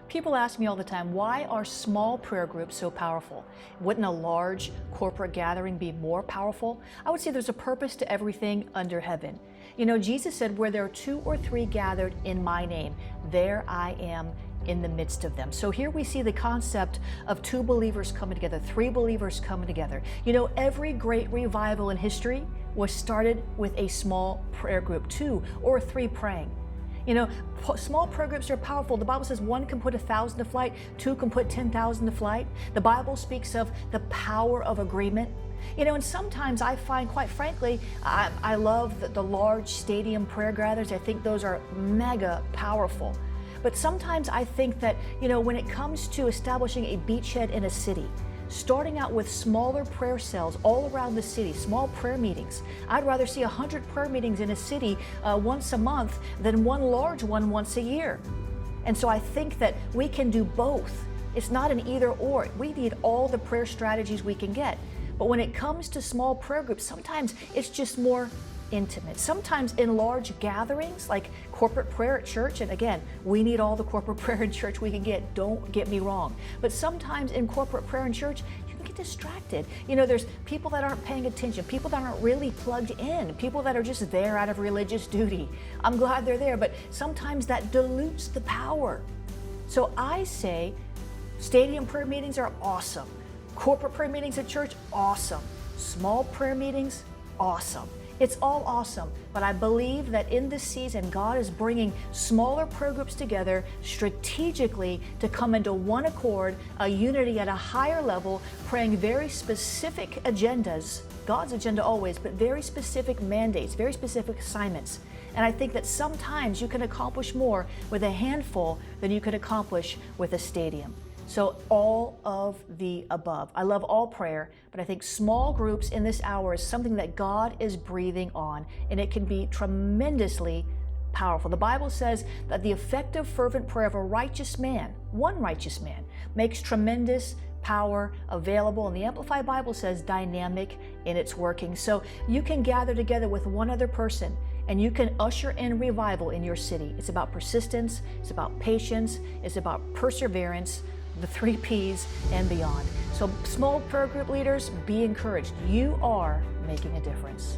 People ask me all the time, why are small prayer groups so powerful? Wouldn't a large corporate gathering be more powerful? I would say there's a purpose to everything under heaven. You know, Jesus said, where there are 2 or 3 gathered in my name, there I am in the midst of them. So here we see the concept of 2 believers coming together, 3 believers coming together. You know, every great revival in history was started with a small prayer group, 2 or 3 praying. You know, small prayer groups are powerful. The Bible says 1 can put 1,000 to flight, 2 can put 10,000 to flight. The Bible speaks of the power of agreement. You know, and sometimes I find, quite frankly, I love the large stadium prayer gatherings. I think those are mega powerful. But sometimes I think that, you know, when it comes to establishing a beachhead in a city, starting out with smaller prayer cells all around the city, small prayer meetings. I'd rather see 100 prayer meetings in a city once a month than 1 large one once a year. And so I think that we can do both. It's not an either or. We need all the prayer strategies we can get. But when it comes to small prayer groups, sometimes it's just more intimate. Sometimes in large gatherings like corporate prayer at church, and again, we need all the corporate prayer in church we can get, don't get me wrong. But sometimes in corporate prayer in church, you can get distracted. You know, there's people that aren't paying attention, people that aren't really plugged in, people that are just there out of religious duty. I'm glad they're there, but sometimes that dilutes the power. So I say stadium prayer meetings are awesome. Corporate prayer meetings at church, awesome. Small prayer meetings, awesome. It's all awesome, but I believe that in this season, God is bringing smaller prayer groups together strategically to come into one accord, a unity at a higher level, praying very specific agendas, God's agenda always, but very specific mandates, very specific assignments. And I think that sometimes you can accomplish more with a handful than you can accomplish with a stadium. So all of the above. I love all prayer, but I think small groups in this hour is something that God is breathing on, and it can be tremendously powerful. The Bible says that the effective, fervent prayer of a righteous man, one righteous man, makes tremendous power available. And the Amplified Bible says dynamic in its working. So you can gather together with one other person and you can usher in revival in your city. It's about persistence, it's about patience, it's about perseverance, the 3 Ps and beyond. So small prayer group leaders, be encouraged. You are making a difference.